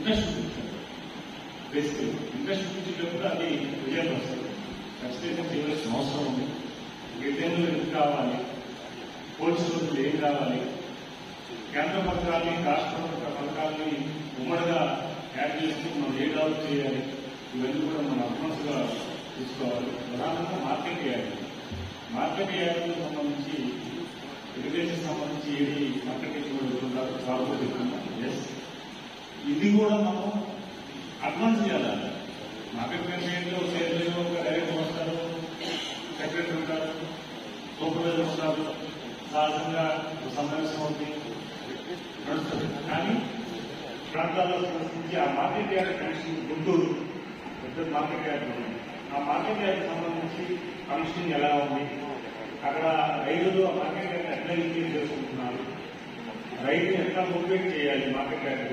Interest చూపించాలి. బేసికల్ interest చూపించేటప్పుడు అది విజయాలు వస్తుంది. ఖచ్చితంగా చేయవలసిన అవసరం ఉంది. గిడ్డంలో ఎందుకు కావాలి, కోల్డ్ స్టోరేజ్ ఏం కావాలి, కేంద్ర పథకాలని రాష్ట్ర పథకాలని ఉమ్మడిగా యాడ్ చేస్తూ మనం ఏ డెవలప్ చేయాలి, ఇవన్నీ కూడా మనం అడ్వాన్స్ గా తీసుకోవాలి. ప్రధానంగా మార్కెట్ యార్డ్, మార్కెట్ యార్డ్కు సంబంధించి ఇరిగేషన్ సంబంధించి ఏది మార్కెటింగ్ వెళ్తుంటారు సాగు చెప్తున్నాం. ఎస్, ఇది కూడా మనం అడ్వాన్స్ చేయాలి. మార్కెట్ యార్డ్లో సేల్స్ ఒక డైరెక్టర్ వస్తారు, సెక్రటరీ ఉంటారు, సూపర్వైజర్ ఉంటారు, సహజంగా సమావేశం అవుతుంది, నడుస్తుంది. కానీ ప్రాంతాల్లో సంబంధించి ఆ మార్కెట్ యార్డ్ కనెక్షన్ గుంటూరు పెద్ద మార్కెట్ యార్డ్ ఉంది. ఆ మార్కెట్ యార్డ్ సంబంధించి కమిషనింగ్ ఎలా ఉంది, అక్కడ రైతులు ఆ మార్కెట్ యార్డ్ ఎట్లా ఇంక్రీజ్ చేసుకుంటున్నారు, రైతుని ఎట్లా మోటివేట్ చేయాలి మార్కెట్ యార్డ్